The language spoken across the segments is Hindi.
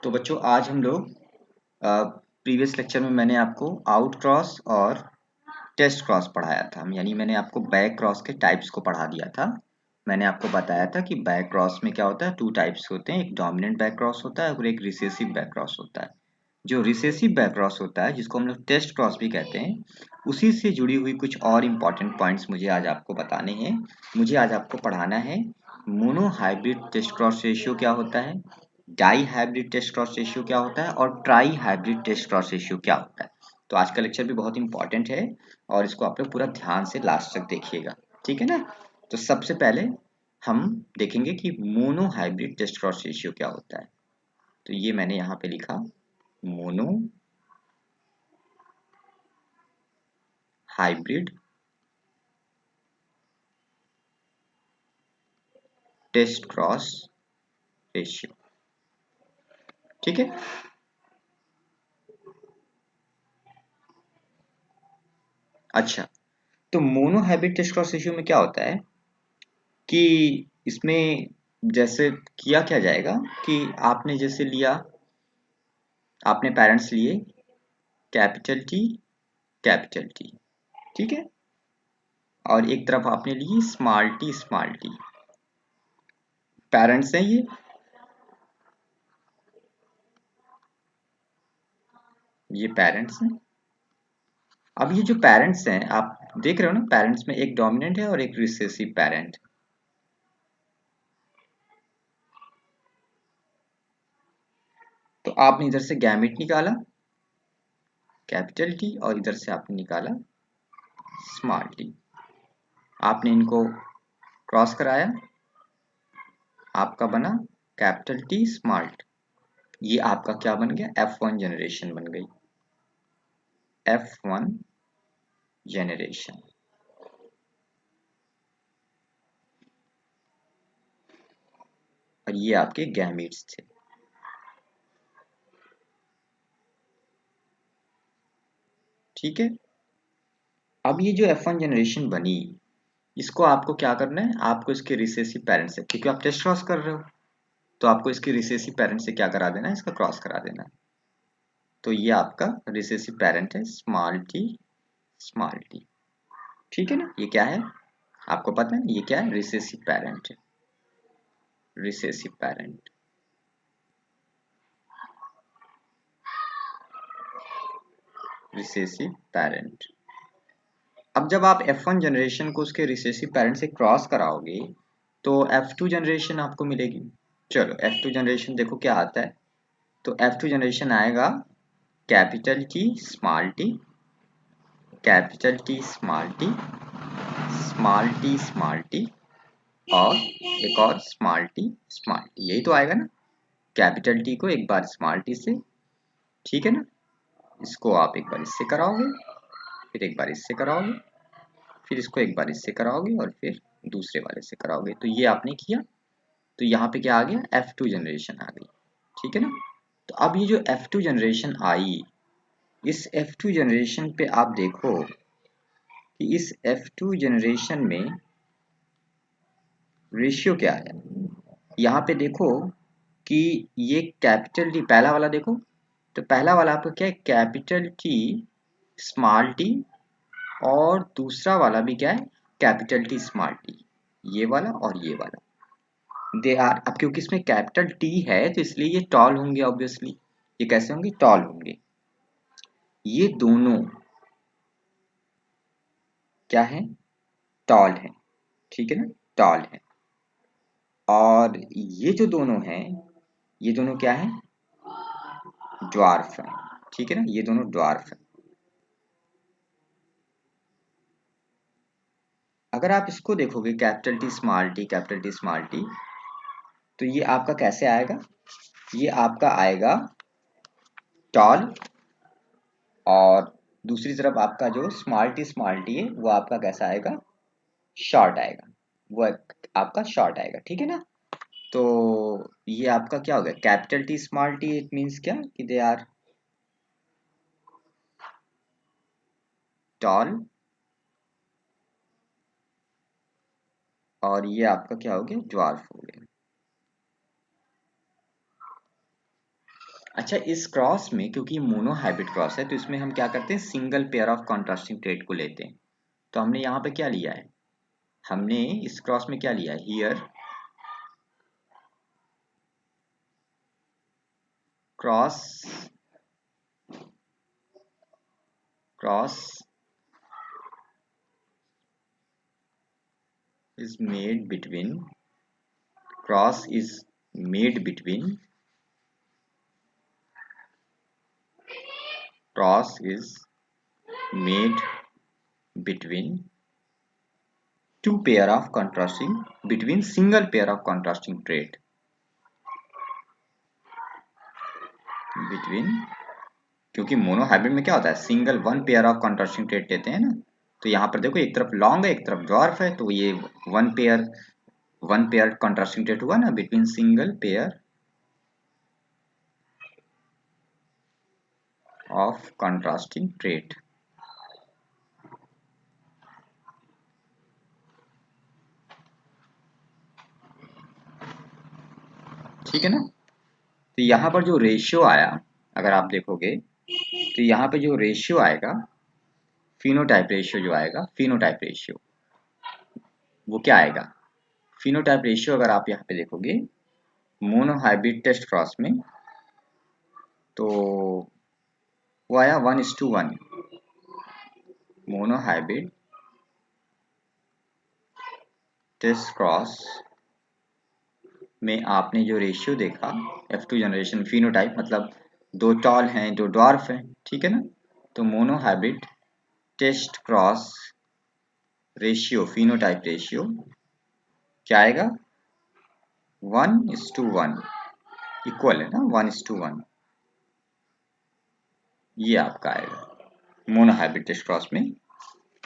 तो बच्चों आज हम लोग प्रीवियस लेक्चर में मैंने आपको आउट क्रॉस और टेस्ट क्रॉस पढ़ाया था। यानी मैंने आपको बैक क्रॉस के टाइप्स को पढ़ा दिया था। मैंने आपको बताया था कि बैक क्रॉस में क्या होता है, टू टाइप्स होते हैं, एक डोमिनेंट बैक क्रॉस होता है और एक रिसेसिव बैक क्रॉस होता है। जो रिसेसिव बैक क्रॉस होता है, जिसको हम लोग टेस्ट क्रॉस भी कहते हैं, उसी से जुड़ी हुई कुछ और इम्पॉर्टेंट पॉइंट्स मुझे आज आपको बताने हैं। मुझे आज आपको पढ़ाना है mono hybrid test cross ratio क्या होता है, di hybrid test cross ratio क्या होता है और tri hybrid test cross ratio क्या होता है। तो आज का लेक्चर भी बहुत इंपॉर्टेंट है और इसको आप लोग पूरा ध्यान से लास्ट तक देखिएगा, ठीक है ना। तो सबसे पहले हम देखेंगे कि mono hybrid test cross ratio क्या होता है। तो ये मैंने यहाँ पे लिखा, mono hybrid test cross ratio, ठीक है। अच्छा, तो mono hybrid test cross ratio में क्या होता है कि इसमें जैसे किया क्या जाएगा कि आपने जैसे लिया, आपने पेरेंट्स लिए कैपिटल टी, ठीक है, और एक तरफ आपने ली स्मॉल टी। पेरेंट्स हैं ये पेरेंट्स हैं। अब ये जो पेरेंट्स हैं आप देख रहे हो ना, पेरेंट्स में एक डोमिनेंट है और एक रिसेसिव पेरेंट। तो आपने इधर से गैमेट निकाला कैपिटल टी और इधर से आपने निकाला स्मॉल टी। आपने इनको क्रॉस कराया, आपका बना कैपिटल टी स्मॉल टी। ये आपका क्या बन गया, F1 जनरेशन बन गई, F1 जनरेशन। और ये आपके गैमीट्स थे, ठीक है। अब ये जो F1 जनरेशन बनी, इसको आपको क्या करना है, आपको इसके रिसेसिव पेरेंट से, क्योंकि आप टेस्ट क्रॉस कर रहे हो, तो आपको इसके रिसेसिव पेरेंट से क्या करा देना है, इसका क्रॉस करा देना है। तो ये आपका रिसेसिव पेरेंट है स्मॉल टी, ठीक है ना। ये क्या है आपको पता है, ये क्या है, रिसेसिव पेरेंट है, रिसेसिव पेरेंट। Recessive parent. अब जब आप F1 जनरेशन को उसके रिसेसिव पेरेंट से क्रॉस कराओगे तो F2 जनरेशन आपको मिलेगी। चलो F2 जनरेशन देखो क्या आता है। तो F2 जनरेशन आएगा capital T small T, capital T small T, small T और एक और स्मॉल टी, यही तो आएगा ना। कैपिटल टी को एक बार स्मॉल टी से, ठीक है ना, इसको आप एक बार इससे कराओगे, फिर एक बार इससे कराओगे, फिर इसको एक बार इससे कराओगे और फिर दूसरे वाले से कराओगे। तो ये आपने किया, तो यहाँ पे क्या आ गया, F2 जनरेशन आ गई, ठीक है ना। तो अब ये जो F2 जनरेशन आई, इस F2 जनरेशन पे आप देखो कि इस F2 जनरेशन में रेशियो क्या है। यहाँ पे देखो कि ये कैपिटल टी पहला वाला देखो, तो पहला वाला आपका क्या है, कैपिटल टी स्मॉल टी, और दूसरा वाला भी क्या है, कैपिटल टी स्मॉल टी, ये वाला और ये वाला। दे आर, अब क्योंकि इसमें कैपिटल टी है तो इसलिए ये टॉल होंगे, ऑब्वियसली ये कैसे होंगे, टॉल होंगे। ये दोनों क्या है, टॉल है, ठीक है ना, टॉल है। और ये जो दोनों हैं, ये दोनों क्या है, ड्वार्फ है, ठीक है ना, ये दोनों ड्वार्फ है। अगर आप इसको देखोगे capital T small T, capital T small T, तो ये आपका कैसे आएगा, ये आपका आएगा टॉल, और दूसरी तरफ आपका जो स्मॉल टी है वो आपका कैसा आएगा, शॉर्ट आएगा, वो आपका शॉर्ट आएगा, ठीक है ना। तो ये आपका क्या हो गया, capital T small T, it means क्या कि दे आर टॉल, और ये आपका क्या हो गया, ड्वार्फ हो गया। अच्छा, इस क्रॉस में क्योंकि मोनो हाइब्रिड क्रॉस है तो इसमें हम क्या करते हैं, single pair of contrasting trade को लेते हैं। तो हमने यहाँ पे क्या लिया है, हमने इस क्रॉस में क्या लिया है, here cross cross is made between cross is made between cross is made between two pair of contrasting between single pair of contrasting trait between, क्योंकि मोनो हाइब्रिड में क्या होता है, single one pair of contrasting trait लेते हैं ना। तो यहाँ पर देखो एक तरफ लॉन्ग है एक तरफ ड्वार्फ है, तो ये वन पेयर कॉन्ट्रास्टिंग ट्रेट हुआ ना between single pair of contrasting trait. ठीक है ना। तो यहाँ पर जो रेशियो आया, अगर आप देखोगे तो यहाँ पे जो रेशियो आएगा, फिनोटाइप रेशियो जो आएगा, फिनोटाइप रेशियो वो क्या आएगा, फिनोटाइप रेशियो अगर आप यहाँ पे देखोगे मोनो हाइब्रिड टेस्ट क्रॉस में, तो वो आया 1:1। मोनो हाइब्रिड टेस्ट क्रॉस में आपने जो रेशियो देखा, F2 जनरेशन फिनोटाइप मतलब दो टॉल हैं दो डॉर्फ हैं, ठीक है ना। तो mono hybrid test cross ratio, phenotype ratio क्या आएगा, 1:1, इक्वल है ना 1:1। ये आपका आएगा मोनो हाइब्रिड टेस्ट क्रॉस में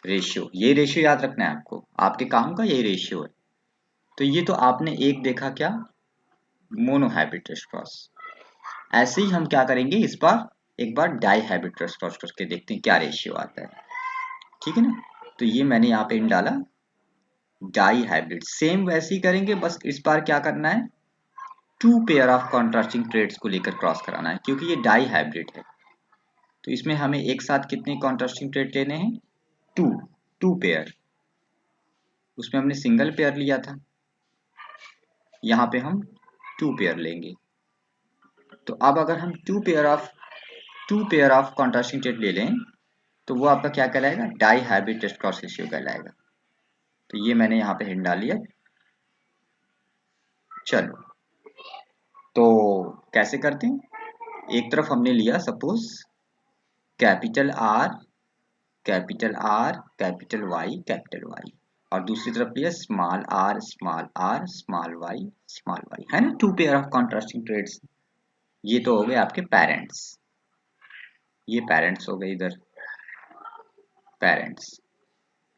रेशियो। ये रेशियो याद रखना है आपको, आपके काम का यही रेशियो है। तो ये तो आपने एक देखा क्या, मोनो हाइब्रिड टेस्ट क्रॉस। ऐसे ही हम क्या करेंगे इस बार, एक बार डाई हाइब्रिड टेस्ट क्रॉस करके देखते हैं क्या रेशियो आता है। ठीक है ना। तो ये मैंने यहाँ पे इन डाला डाई हाइब्रिड, सेम वैसे ही करेंगे, बस इस बार क्या करना है, two pair of contrasting traits को लेकर क्रॉस कराना है, क्योंकि ये डाई हाइब्रिड है। तो इसमें हमें एक साथ कितने कॉन्ट्रास्टिंग ट्रेड लेने हैं, टू, टू पेयर। उसमें हमने सिंगल पेयर लिया था, यहाँ पे हम टू पेयर लेंगे। तो अब अगर हम two pair of contrasting trait ले लें तो वो आपका क्या कहलाएगा, di hybrid test cross ratio कहलाएगा। तो ये मैंने यहाँ पे हिंट डाल लिया। चलो, तो कैसे करते हैं, एक तरफ हमने लिया suppose capital R capital R capital Y, और दूसरी तरफ लिया small R small R small Y, है ना, two pair of contrasting traits. ये तो हो गए आपके पेरेंट्स, ये पेरेंट्स हो गए इधर पेरेंट्स।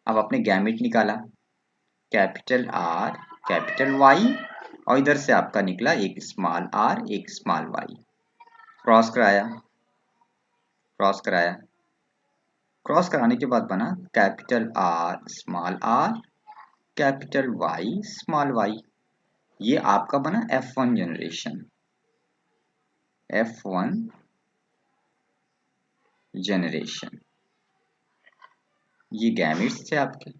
अब आपने गैमेट निकाला, कैपिटल आर कैपिटल वाई, और इधर से आपका निकला एक स्मॉल आर एक स्मॉल वाई। क्रॉस कराया, क्रॉस कराया, क्रॉस कराने के बाद बना capital R capital Y small Y. ये आपका बना F1 जनरेशन, F1 जनरेशन। ये गैमेट्स थे आपके,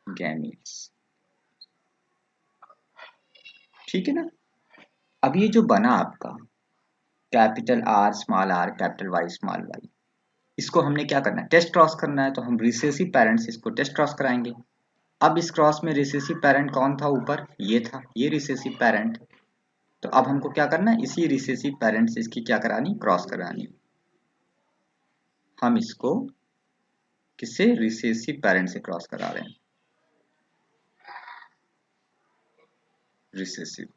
गैमेट्स। ठीक है ना। अब ये जो बना आपका capital R capital Y small Y, इसको हमने क्या करना है, टेस्ट क्रॉस करना है। तो हम रिसेसिव पेरेंट से इसको टेस्ट क्रॉस कराएंगे। अब इस क्रॉस में रिसेसिव पेरेंट कौन था, ऊपर ये था, ये रिसेसिव पेरेंट। तो अब हमको क्या करना है, इसी रिसेसिव पेरेंट से इसकी क्या करानी, क्रॉस करानी। हम इसको किससे, रिसेसिव पेरेंट से क्रॉस करा रहे हैं, रिसेसिव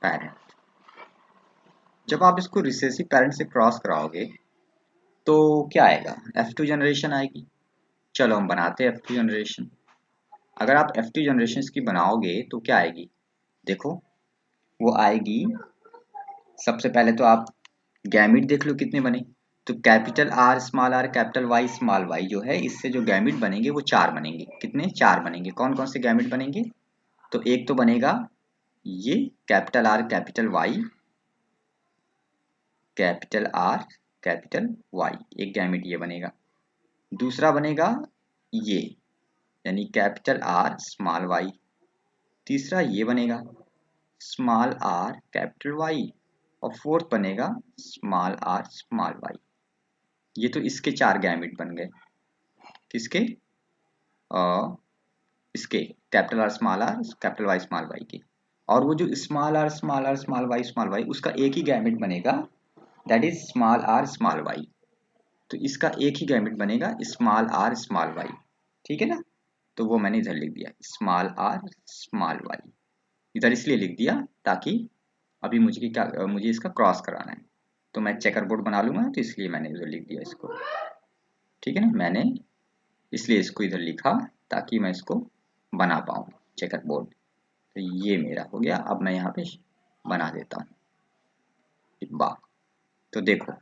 पेरेंट। जब आप इसको रिसेसिव पेरेंट से क्रॉस कराओगे तो क्या आएगा, F2 जनरेशन आएगी। चलो हम बनाते हैं F2 जनरेशन। अगर आप F2 जनरेशन की बनाओगे तो क्या आएगी, देखो वो आएगी, सबसे पहले तो आप गैमिट देख लो कितने बने, तो capital R capital Y small Y जो है, इससे जो गैमिट बनेंगे वो 4 बनेंगे। कितने? 4 बनेंगे। कौन कौन से गैमिट बनेंगे? तो एक तो बनेगा ये capital R capital Y, capital R capital Y, एक गैमिट ये बनेगा। दूसरा बनेगा ये, यानी कैपिटल आर स्मॉल वाई। तीसरा ये बनेगा स्मॉल आर कैपिटल वाई, और फोर्थ बनेगा स्मॉल आर स्मॉल वाई। ये तो इसके 4 गैमिट बन गए। किसके? इसके capital R capital Y small Y के। और वो जो स्मॉल आर स्मॉल वाई उसका एक ही गैमिट बनेगा, दैट इज स्मॉल वाई। तो इसका एक ही गैमिट बनेगा स्मॉल वाई। ठीक है ना? तो वो मैंने इधर लिख दिया स्मॉल वाई। इधर इसलिए लिख दिया ताकि अभी मुझे इसका क्रॉस कराना है, तो मैं चेकर बोर्ड बना लूंगा, तो इसलिए मैंने इधर लिख दिया इसको। ठीक है ना? मैंने इसलिए इसको इधर लिखा ताकि मैं इसको बना पाऊँ चेकर बोर्ड। तो ये मेरा हो गया। अब मैं यहाँ पे बना देता हूँ डिब्बा। तो देखो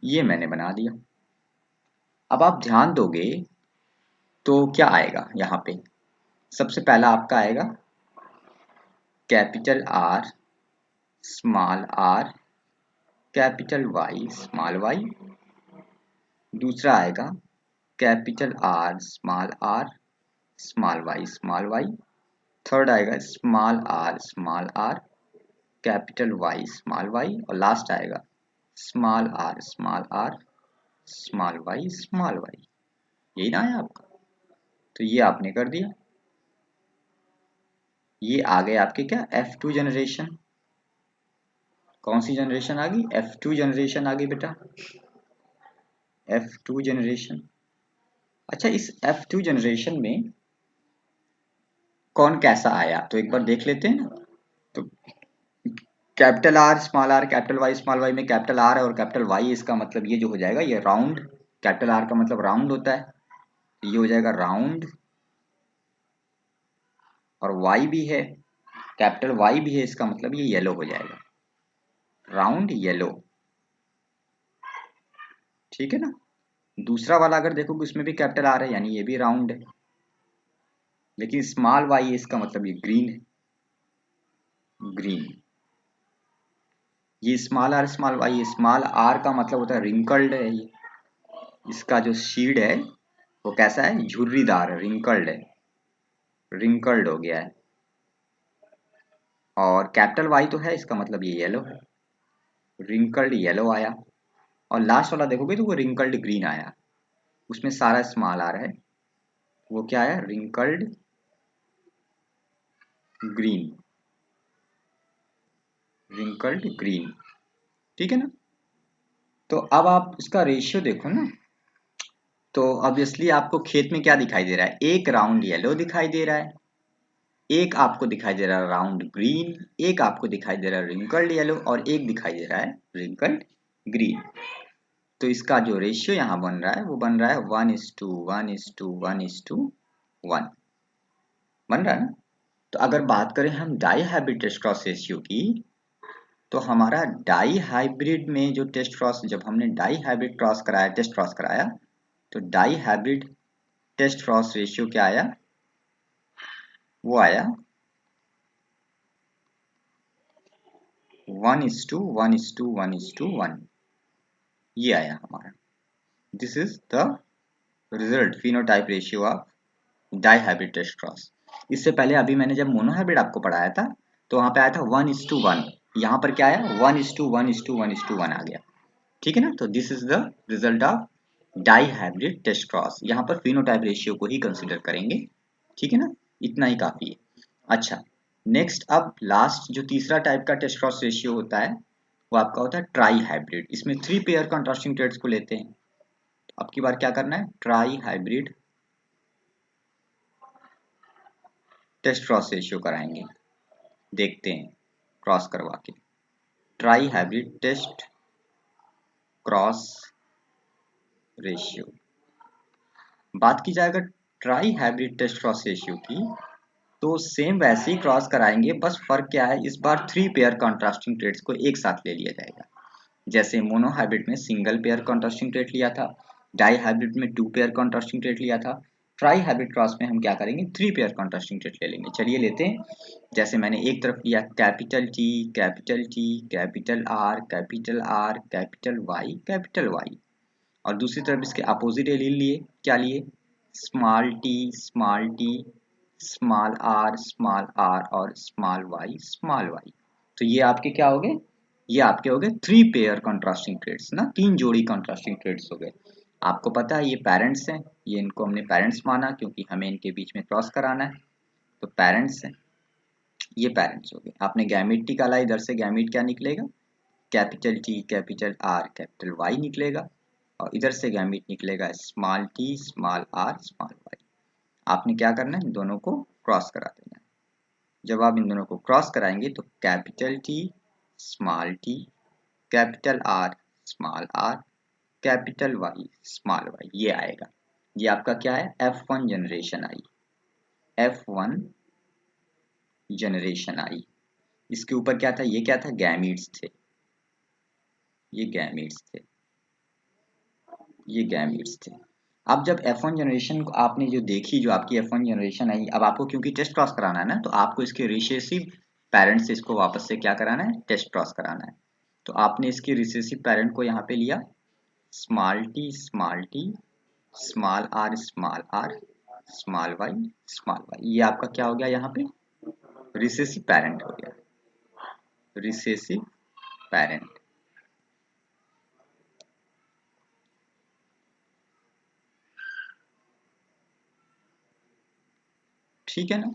ये मैंने बना दिया। अब आप ध्यान दोगे तो क्या आएगा यहाँ पे? सबसे पहला आपका आएगा capital R capital Y small Y. दूसरा आएगा capital R small Y. Third आएगा small R capital Y small Y. और लास्ट आएगा स्मॉल आर स्मॉल वाई। यही ना है आपका? तो ये आपने कर दिया। ये आ गए आपके क्या? F2 generation. कौन सी जनरेशन आ गई? F2 जनरेशन आ गई बेटा, F2 जनरेशन। अच्छा, इस F2 जनरेशन में कौन कैसा आया तो एक बार देख लेते हैं ना। तो कैपिटल आर कैपिटल वाई में कैपिटल आर है और कैपिटल वाई, इसका मतलब ये जो हो जाएगा ये राउंड। कैपिटल आर का मतलब राउंड होता है, ये हो जाएगा राउंड। और वाई भी है, कैपिटल वाई भी है, इसका मतलब ये येलो हो जाएगा, राउंड येलो। ठीक है ना? दूसरा वाला अगर देखोगे उसमें भी कैपिटल आर है, यानी ये भी राउंड है, लेकिन स्मॉल वाई है, इसका मतलब ये ग्रीन है, ग्रीन। ये स्मॉल वाई है। स्मॉल आर का मतलब होता है रिंकल्ड है। ये इसका जो शीड है वो कैसा है? झुर्रीदार है, रिंकल्ड है, रिंकल्ड हो गया है। और कैपिटल वाई तो है, इसका मतलब ये येलो है, रिंकल्ड येलो आया। और लास्ट वाला देखोगे तो वो रिंकल्ड ग्रीन आया, उसमें सारा स्मॉल आर है, वो क्या है? Wrinkled green, wrinkled green. ठीक है ना? तो अब आप इसका रेशियो देखो ना, तो ऑब्वियसली आपको खेत में क्या दिखाई दे रहा है? एक राउंड येलो दिखाई दे रहा है, एक आपको दिखाई दे रहा है राउंड ग्रीन, एक आपको दिखाई दे रहा है रिंकल्ड येलो, और एक दिखाई दे रहा है रिंकल्ड ग्रीन। तो इसका जो रेशियो यहाँ बन रहा है वो बन रहा है 1:1:1:1:1 बन रहा है ना? तो अगर बात करें हम die hybrid test cross ratio की, तो हमारा डाई हाइब्रिड में जो टेस्ट क्रॉस, जब हमने डाई हाइब्रिड क्रॉस कराया, टेस्ट क्रॉस कराया, तो die hybrid test cross ratio क्या आया? वो आया 1:1:1:1, ये आया हमारा। This is the result phenotype ratio of die hybrid test cross. इससे पहले अभी मैंने जब मोनोहाइब्रिड आपको पढ़ाया था तो वहां पे आया था 1:1, यहाँ पर क्या आया? 1:1:1:1 आ गया। ठीक है ना? तो this is the result of die hybrid test cross. यहाँ पर फिनोटाइप रेशियो को ही कंसिडर करेंगे। ठीक है ना? इतना ही काफी है। अच्छा, नेक्स्ट अब लास्ट जो तीसरा टाइप का टेस्ट क्रॉस रेशियो होता है वो आपका होता है ट्राई हाइब्रिड। इसमें 3 पेयर कंट्रास्टिंग ट्रेड्स को लेते हैं। अब की बार क्या करना है? Try hybrid test cross ratio कराएंगे, देखते हैं क्रॉस करवा के। Try hybrid test cross ratio. बात की जाए अगर try hybrid test cross ratio की, तो सेम वैसे ही क्रॉस कराएंगे, बस फर्क क्या है? इस बार 3 पेयर कंट्रास्टिंग ट्रेड्स को एक साथ ले लिया जाएगा। जैसे मोनो हाइब्रिड में सिंगल पेयर कॉन्ट्रास्टिंग ट्रेट लिया था, डाई हाइब्रिड में 2 पेयर कॉन्ट्रास्टिंग ट्रेट लिया था, ट्राई हाइब्रिड क्रॉस में हम क्या करेंगे 3 पेयर कॉन्ट्रास्टिंग ट्रेट ले लेंगे। चलिए लेते हैं। जैसे मैंने एक तरफ लिया capital T capital T capital R capital R capital Y, और दूसरी तरफ इसके अपोजिट एलील लिए, क्या लिए स्मॉल टी स्मॉल आर और स्मॉल वाई। तो ये आपके क्या हो गए, ये आपके हो गए 3 पेयर कॉन्ट्रास्टिंग ट्रेड्स ना, 3 जोड़ी कॉन्ट्रास्टिंग ट्रेड्स हो गए। आपको पता है ये पेरेंट्स हैं, ये इनको हमने पेरेंट्स माना क्योंकि हमें इनके बीच में क्रॉस कराना है, तो पेरेंट्स हैं, ये पेरेंट्स हो गए। आपने गैमीट निकाला, इधर से गैमीट क्या निकलेगा capital T capital R capital Y निकलेगा, और इधर से गैमीट निकलेगा small T small R small Y. आपने क्या करना है, इन दोनों को क्रॉस करा देना है। जब आप इन दोनों को क्रॉस कराएंगे तो capital T capital R small R capital Y small Y, ये आएगा। ये आपका क्या है F1 जनरेशन आई, F1 जनरेशन आई। इसके ऊपर क्या था, ये क्या था गैमीट्स थे, ये गैमीट्स थे, ये गैमीट्स थे। अब जब F1 जनरेशन को आपने जो देखी, जो आपकी F1 जनरेशन आई, अब आपको क्योंकि टेस्ट क्रॉस कराना है ना, तो आपको इसके रिसेसिव पेरेंट्स से इसको वापस से क्या कराना है टेस्ट क्रॉस कराना है। तो आपने इसके रिसेसिव पेरेंट को यहाँ पे लिया small T small R small Y, ये आपका क्या हो गया यहाँ पे रिसेसिव पेरेंट हो गया, रिसेसिव पेरेंट। ठीक है ना।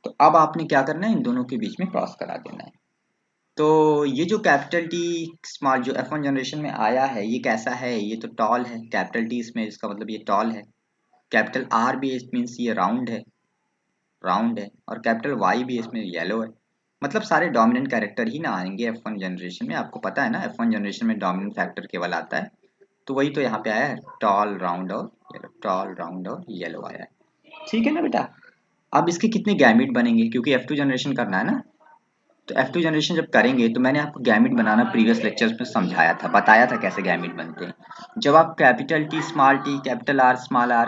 तो अब आपने क्या करना है, इन दोनों के बीच में क्रॉस करा देना है। तो ये जो कैपिटल टी स्मॉल जो F1 जनरेशन में आया है, ये कैसा है, ये तो टॉल है, कैपिटल टी इसमें इसका मतलब ये टॉल है, कैपिटल आर भी इट मीन्स ये राउंड है, और कैपिटल वाई भी इसमें येलो है। मतलब सारे डोमिनेंट कैरेक्टर ही ना आएंगे F1 जनरेशन में, आपको पता है ना F1 जनरेशन में डोमिनेंट फैक्टर केवल आता है। तो वही तो यहाँ पे आया है, टॉल राउंड और येलो, टॉल राउंड और येलो आया है। ठीक है ना बेटा। अब इसके कितने गैमिट बनेंगे, क्योंकि F2 जनरेशन करना है ना, तो F2 जनरेशन जब करेंगे तो मैंने आपको गैमिट बनाना प्रीवियस लेक्चर्स में समझाया था, बताया था कैसे गैमिट बनते हैं। जब आप capital T capital R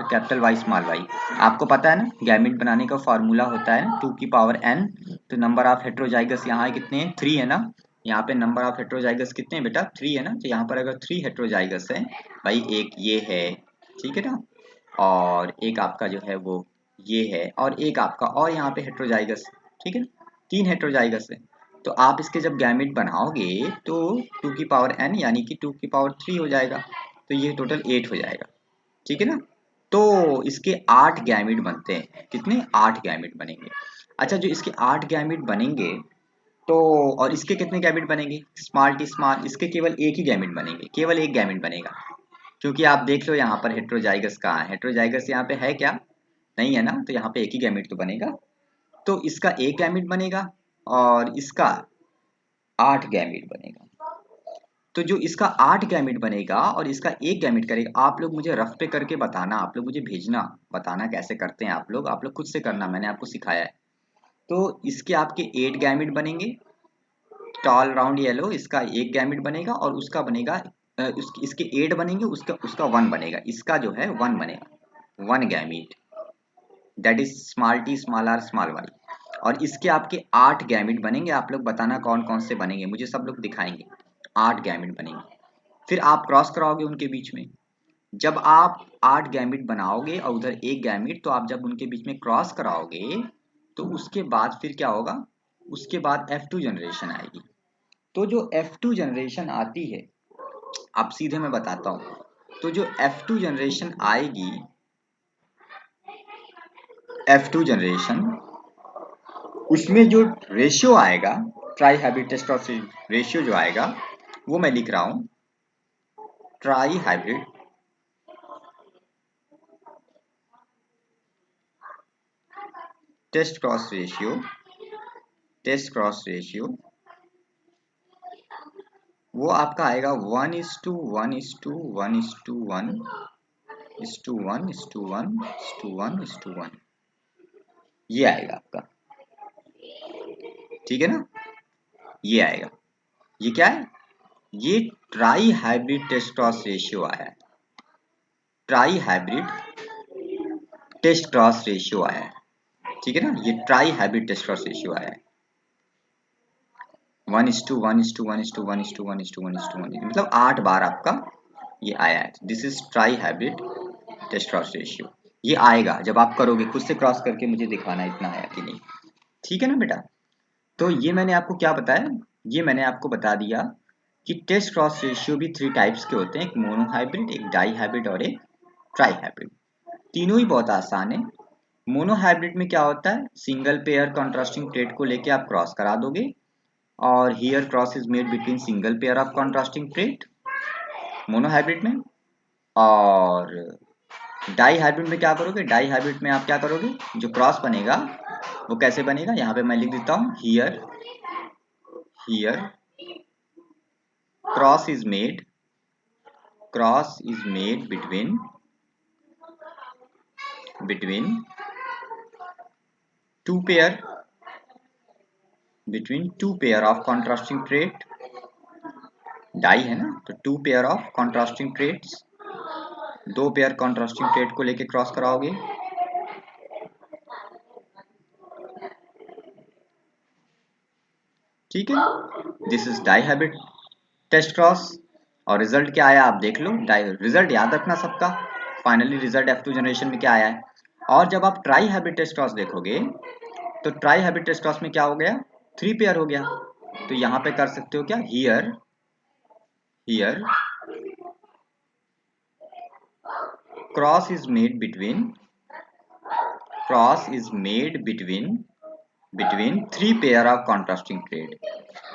capital Y small Y, आपको पता है ना गैमिट बनाने का फॉर्मूला होता है 2 की पावर n। तो नंबर ऑफ हेट्रोजाइगस यहाँ कितने हैं 3 है ना, यहाँ पे नंबर ऑफ हेट्रोजाइगस कितने हैं बेटा 3 है ना, तो यहाँ पर अगर 3 हेट्रोजाइगस है भाई, एक ये है, ठीक है ना, और एक आपका जो है वो ये है, और एक आपका और यहाँ पे हेट्रोजाइगस, ठीक है ना, 3 हेट्रोजाइगस है। तो आप इसके जब गैमेट बनाओगे तो 2 की पावर n यानी कि 2 की पावर 3 हो जाएगा, तो ये टोटल 8 हो जाएगा, ठीक है ना। तो इसके 8 गैमेट बनते हैं, कितने 8 गैमेट बनेंगे। अच्छा जो इसके 8 गैमेट बनेंगे, तो और इसके कितने गैमेट बनेंगे स्मॉल टी स्मॉल, इसके केवल एक ही गैमेट बनेंगे, केवल एक गैमेट बनेगा, क्योंकि आप देख लो यहाँ पर हेट्रोजाइगस कहाँ है, हेट्रोजाइगस यहाँ पे है क्या, नहीं है ना, तो यहाँ पे एक ही गैमेट तो बनेगा। तो इसका एक गैमेट बनेगा और इसका 8 गैमेट बनेगा। तो जो इसका 8 गैमेट बनेगा और इसका एक गैमेट करेगा, आप लोग मुझे रफ पे करके बताना, आप लोग मुझे भेजना, बताना कैसे करते हैं आप लोग खुद से करना, मैंने आपको सिखाया है। तो इसके आपके 8 गैमेट बनेंगे, टॉल राउंड येलो, इसका एक गैमेट बनेगा और उसका बनेगा इसके 8 बनेंगे, उसका उसका 1 बनेगा, इसका जो है 1 बनेगा, 1 gamete, that is small T small R small Y. और इसके आपके 8 गैमेट बनेंगे, आप लोग बताना कौन कौन से बनेंगे, मुझे सब लोग दिखाएंगे, 8 गैमेट बनेंगे। फिर आप क्रॉस कराओगे उनके बीच में, जब आप 8 गैमेट बनाओगे और उधर एक गैमेट, तो आप जब उनके बीच में क्रॉस कराओगे तो उसके बाद फिर क्या होगा, उसके बाद F2 जनरेशन आएगी। तो जो F2 जनरेशन आती है, आप सीधे मैं बताता हूँ, तो जो F2 जनरेशन आएगी, F2 जनरेशन, उसमें जो रेशियो आएगा, ट्राई हाइब्रिड टेस्टोस्टेरोन रेशियो जो आएगा, वो मैं लिख रहा हूं, try hybrid test cross ratio, test cross ratio, वो आपका आएगा 1:1:1:1:1:1:1, ये आएगा आपका, ठीक है ना, ये आएगा। ये क्या है ये try hybrid test cross ratio आया है, try hybrid test cross ratio आया है, ठीक है ना। ये try hybrid test cross ratio आया है 1:1:1:1:1:1:1:1 मतलब 8 बार आपका ये आया है। This is try hybrid test cross ratio. ये आएगा जब आप करोगे, खुद से क्रॉस करके मुझे दिखाना इतना आया कि नहीं, ठीक है ना बेटा। तो ये मैंने आपको क्या बताया, ये मैंने आपको बता दिया कि टेस्ट क्रॉस रेशियो भी 3 टाइप्स के होते हैं, एक मोनो हाइब्रिड, एक डाई हाइब्रिड और एक ट्राई हाइब्रिड। तीनों ही बहुत आसान है। मोनो हाइब्रिड में क्या होता है, सिंगल पेयर कॉन्ट्रास्टिंग प्लेट को लेके आप क्रॉस करा दोगे और here cross is made between single pair of contrasting plate mono hybrid में। और डाई हाइब्रिड में क्या करोगे, डाई हाइब्रिड में आप क्या करोगे, जो क्रॉस बनेगा वो कैसे बनेगा, यहाँ पे मैं लिख देता हूँ here cross is made between two pair of contrasting plate, di है ना, तो 2 pair of contrasting plates, 2 pair contrasting plate को लेके क्रॉस कराओगे, ठीक है। This is die hybrid test cross. और रिजल्ट क्या आया आप देख लो, रिजल्ट याद रखना सबका। फाइनली रिजल्ट F2 जनरेशन में क्या आया है। और जब आप ट्राई हाइब्रिड टेस्ट क्रॉस देखोगे तो ट्राई हाइब्रिड टेस्ट क्रॉस में क्या हो गया, 3 पेयर हो गया। तो यहाँ पे कर सकते हो क्या, here cross is made between 3 pair of contrasting plate.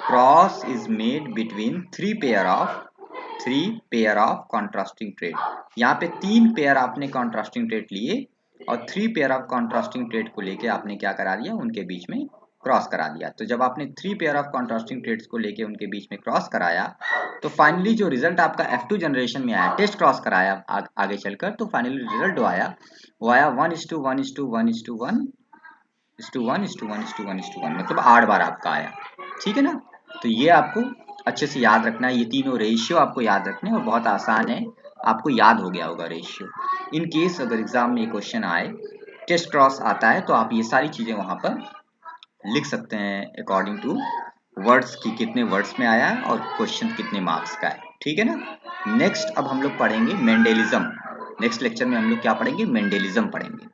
Cross is made between 3 pair of contrasting plate. यहाँ पे 3 पेयर आपने contrasting plate लिए और 3 पेयर ऑफ contrasting plate को लेके आपने क्या करा दिया, उनके बीच में क्रॉस करा दिया। तो जब आपने 3 पेयर ऑफ contrasting plates को लेके उनके बीच में क्रॉस कराया तो फाइनली जो रिजल्ट आपका F2 जनरेशन में आया, टेस्ट क्रॉस कराया आगे चलकर, तो फाइनली रिजल्ट वो आया 1:1:1:1:1 मतलब 8 बार आपका आया, ठीक है ना। तो ये आपको अच्छे से याद रखना है, ये तीनों रेशियो आपको याद रखने और बहुत आसान है, आपको याद हो गया होगा रेशियो। इन केस अगर एग्जाम में ये क्वेश्चन आए, टेस्ट क्रॉस आता है, तो आप ये सारी चीजें वहां पर लिख सकते हैं अकॉर्डिंग टू वर्ड्स की कितने वर्ड्स में आया है और क्वेश्चन कितने मार्क्स का है, ठीक है ना। नेक्स्ट अब हम लोग पढ़ेंगे मेंडेलिज्म। नेक्स्ट लेक्चर में हम लोग क्या पढ़ेंगे, मेंडेलिज्म पढ़ेंगे।